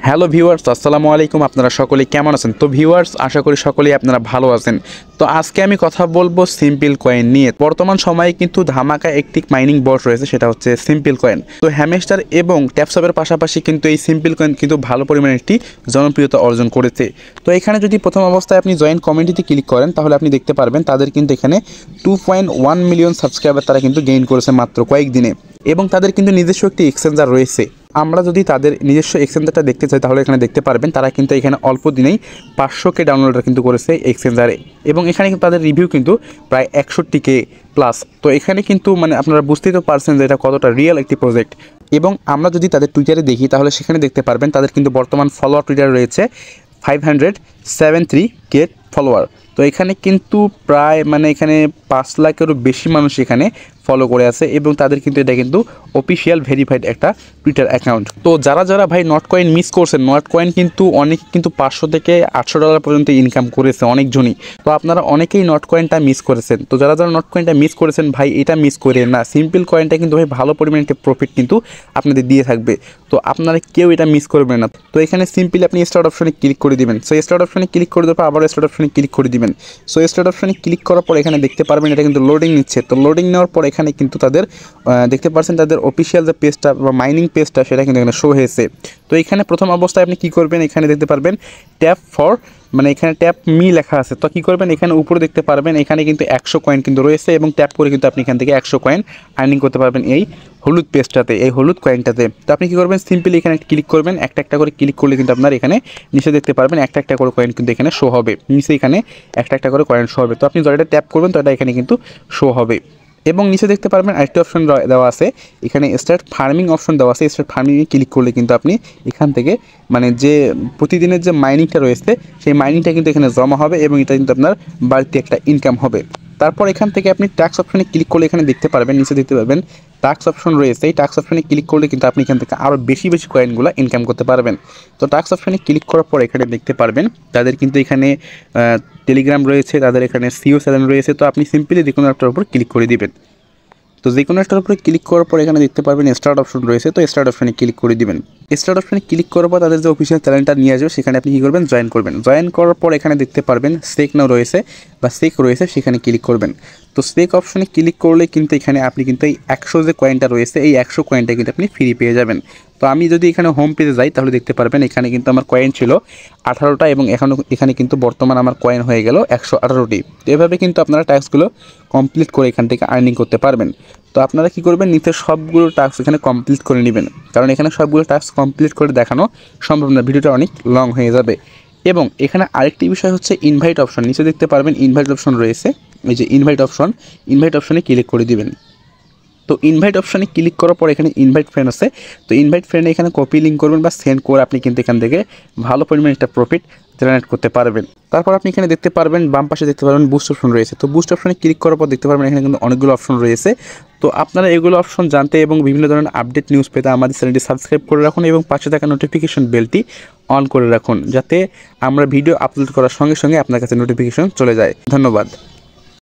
Hello viewers, আসসালামু আলাইকুম। আপনারা সকলেই কেমন আছেন? তো ভিউয়ার্স, আশা করি সকলেই আপনারা ভালো আছেন। তো আজকে আমি কথা বলবো সিম্পল কয়েন নিয়ে। বর্তমান সময়ে কিন্তু ধামাকা একটি মাইনিং বট রয়েছে, সেটা হচ্ছে সিম্পল কয়েন। তো হ্যামস্টার এবং ট্যাপসপের পাশাপাশি কিন্তু এই সিম্পল কয়েন কিন্তু ভালো পরিমাণে একটি জনপ্রিয়তা অর্জন করেছে। তো এখানে যদি প্রথম অবস্থায় আপনি জয়েন কমিউনিটিতে ক্লিক করেন, তাহলে আপনি দেখতে পারবেন তাদের কিন্তু এখানে 2.1 মিলিয়ন সাবস্ক্রাইবার তারা কিন্তু গেইন করেছে মাত্র কয়েকদিনে। এবং তাদের কিন্তু নিজস্ব একটি এক্সচেঞ্জার রয়েছে। আমরা যদি তাদের নিজস্ব এক্সচেঞ্জারটা দেখতে চাই, তাহলে এখানে দেখতে পারবেন তারা কিন্তু এখানে অল্প দিনেই 500K ডাউনলোডার কিন্তু করেছে এক্সচেঞ্জারে। এবং এখানে কিন্তু তাদের রিভিউ কিন্তু প্রায় 61K প্লাস। তো এখানে কিন্তু আপনারা বুঝতেই তো পারছেন যে এটা কতটা রিয়েল একটি প্রজেক্ট। এবং আমরা যদি তাদের টুইটারে দেখি, তাহলে সেখানে দেখতে পারবেন তাদের কিন্তু বর্তমান ফলোয়ার টুইটারে রয়েছে 573K ফলোয়ার। তো এখানে কিন্তু প্রায় এখানে 5 লাখেরও বেশি মানুষ এখানে ফলো করে আছে। এবং তাদের কিন্তু এটা কিন্তু অফিসিয়াল ভেরিফাইড একটা টুইটার অ্যাকাউন্ট। তো যারা যারা ভাই নট কয়েন মিস করছেন, নট কয়েন কিন্তু অনেকে কিন্তু 500 থেকে $800 পর্যন্ত ইনকাম করেছে অনেকজনই। তো আপনারা অনেকেই নট কয়েনটা মিস করেছেন। তো যারা যারা নট কয়েনটা মিস করেছেন ভাই, এটা মিস করে না। সিম্পল কয়েনটা কিন্তু ভাই ভালো পরিমাণে একটা প্রফিট কিন্তু আপনাদের দিয়ে থাকবে। তো আপনারা কেউ এটা মিস করবেন না। তো এখানে সিম্পলি আপনি স্টার্ট অপশনে ক্লিক করে দিবেন। সো স্টার্ট অপশনে ক্লিক করে দেওয়ার পর আবার স্টার্ট অপশনে ক্লিক করে দিবেন। সো স্টার্ট অপশনে ক্লিক করার পর এখানে দেখতে পারবেন এটা কিন্তু লোডিং নিচ্ছে। তো লোডিং নেওয়ার পর এখানে কিন্তু তাদের দেখতে পাচ্ছেন তাদের অফিসিয়াল যে পেজটা বা মাইনিং পেজটা, সেটা কিন্তু এখানে শো হয়েছে। তো এখানে প্রথম অবস্থায় আপনি কী করবেন, এখানে দেখতে পারবেন ট্যাপ ফর এখানে ট্যাপ মি লেখা আছে। তো কী করবেন, এখানে উপরে দেখতে পারবেন এখানে কিন্তু 100 কয়েন কিন্তু রয়েছে। এবং ট্যাপ করে কিন্তু আপনি এখান থেকে 100 কয়েন আর্নিং করতে পারবেন এই হলুদ পেজটাতে, এই হলুদ কয়েনটাতে। তো আপনি কী করবেন, সিম্পলি এখানে ক্লিক করবেন। একটা একটা করে ক্লিক করলে কিন্তু আপনার এখানে নিচে দেখতে পারবেন একটা একটা করে কয়েন কিন্তু এখানে শো হবে। নিচে এখানে একটা একটা করে কয়েন শো হবে। তো আপনি যেটা ট্যাপ করবেন তো এটা এখানে কিন্তু শো হবে। এবং নিচে দেখতে পারবেন আরেকটি অপশন দেওয়া আছে, এখানে স্টার্ট ফার্মিং অপশন দেওয়া আছে। স্টার্ট ফার্মিংয়ে ক্লিক করলে কিন্তু আপনি এখান থেকে যে প্রতিদিনের যে মাইনিংটা রয়েছে, সেই মাইনিংটা কিন্তু এখানে জমা হবে এবং এটা কিন্তু আপনার বাড়তি একটা ইনকাম হবে। তারপর এখান থেকে আপনি টাস্ক অপশনে ক্লিক করলে এখানে দেখতে পারবেন, নিচে দেখতে পারবেন টাস্ক অপশন রয়েছে। এই টাস্ক অপশনে ক্লিক করলে কিন্তু আপনি এখান থেকে আরও বেশি বেশি কয়েনগুলো ইনকাম করতে পারবেন। তো টাস্ক অপশনে ক্লিক করার পর এখানে দেখতে পারবেন তাদের কিন্তু এখানে টেলিগ্রাম রয়েছে, তাদের এখানে সিও চ্যানেল রয়েছে। তো আপনি সিম্পলি যে কোনো একটার উপর ক্লিক করে দিবেন। তো যে কোনো একটার উপরে ক্লিক করার পর এখানে দেখতে পারবেন স্টার্ট অপশন রয়েছে। তো স্টার্ট অপশনে ক্লিক করে দিবেন। স্টার্ট অপশনে ক্লিক করার পর তাদের যে অফিসিয়াল চ্যানেলটা নিয়ে আসবে, সেখানে আপনি কী করবেন, জয়েন করবেন। জয়েন করার পর এখানে দেখতে পারবেন সেক নাও রয়েছে বা সেক রয়েছে, সেখানে ক্লিক করবেন। তো সেক অপশনে ক্লিক করলে কিন্তু এখানে আপনি কিন্তু এই 100 যে কয়েনটা রয়েছে, এই 100 কয়েনটা কিন্তু আপনি ফ্রি পেয়ে যাবেন। তো আমি যদি এখানে হোম পেজে যাই, তাহলে দেখতে পারবেন এখানে কিন্তু আমার কয়েন ছিল 18টা এবং এখানে কিন্তু বর্তমান আমার কয়েন হয়ে গেল 118টি। তো এভাবে কিন্তু আপনারা টাস্কগুলো কমপ্লিট করে এখান থেকে আর্নিং করতে পারবেন। তো আপনারা কী করবেন, নিচে সবগুলো টাস্ক এখানে কমপ্লিট করে নেবেন, কারণ এখানে সবগুলো টাস্ক কমপ্লিট করে দেখানো সম্ভব না, ভিডিওটা অনেক লং হয়ে যাবে। এবং এখানে আরেকটি বিষয় হচ্ছে ইনভাইট অপশন। নিচে দেখতে পারবেন ইনভাইট অপশন রয়েছে, এই যে ইনভাইট অপশনে ক্লিক করে দিবেন। তো ইনভাইট অপশনে ক্লিক করার পর এখানে ইনভাইট ফ্রেন্ড আছে। তো ইনভাইট ফ্রেন্ডে এখানে কপি লিঙ্ক করবেন বা সেন্ড করে আপনি কিন্তু এখান থেকে ভালো পরিমাণে একটা প্রফিট জেনারেট করতে পারবেন। তারপর আপনি এখানে দেখতে পারবেন বাম পাশে দেখতে পারবেন বুস্ট অপশন রয়েছে। তো বুস্ট অপশনে ক্লিক করার পর দেখতে পারবেন এখানে কিন্তু অনেকগুলো অপশন রয়েছে। তো আপনারা এগুলো অপশন জানতে এবং বিভিন্ন ধরনের আপডেট নিউজ পেতে আমাদের চ্যানেলটি সাবস্ক্রাইব করে রাখুন এবং পাশে থাকা নোটিফিকেশন বেলটি অন করে রাখুন, যাতে আমরা ভিডিও আপলোড করার সঙ্গে সঙ্গে আপনার কাছে নোটিফিকেশন চলে যায়। ধন্যবাদ।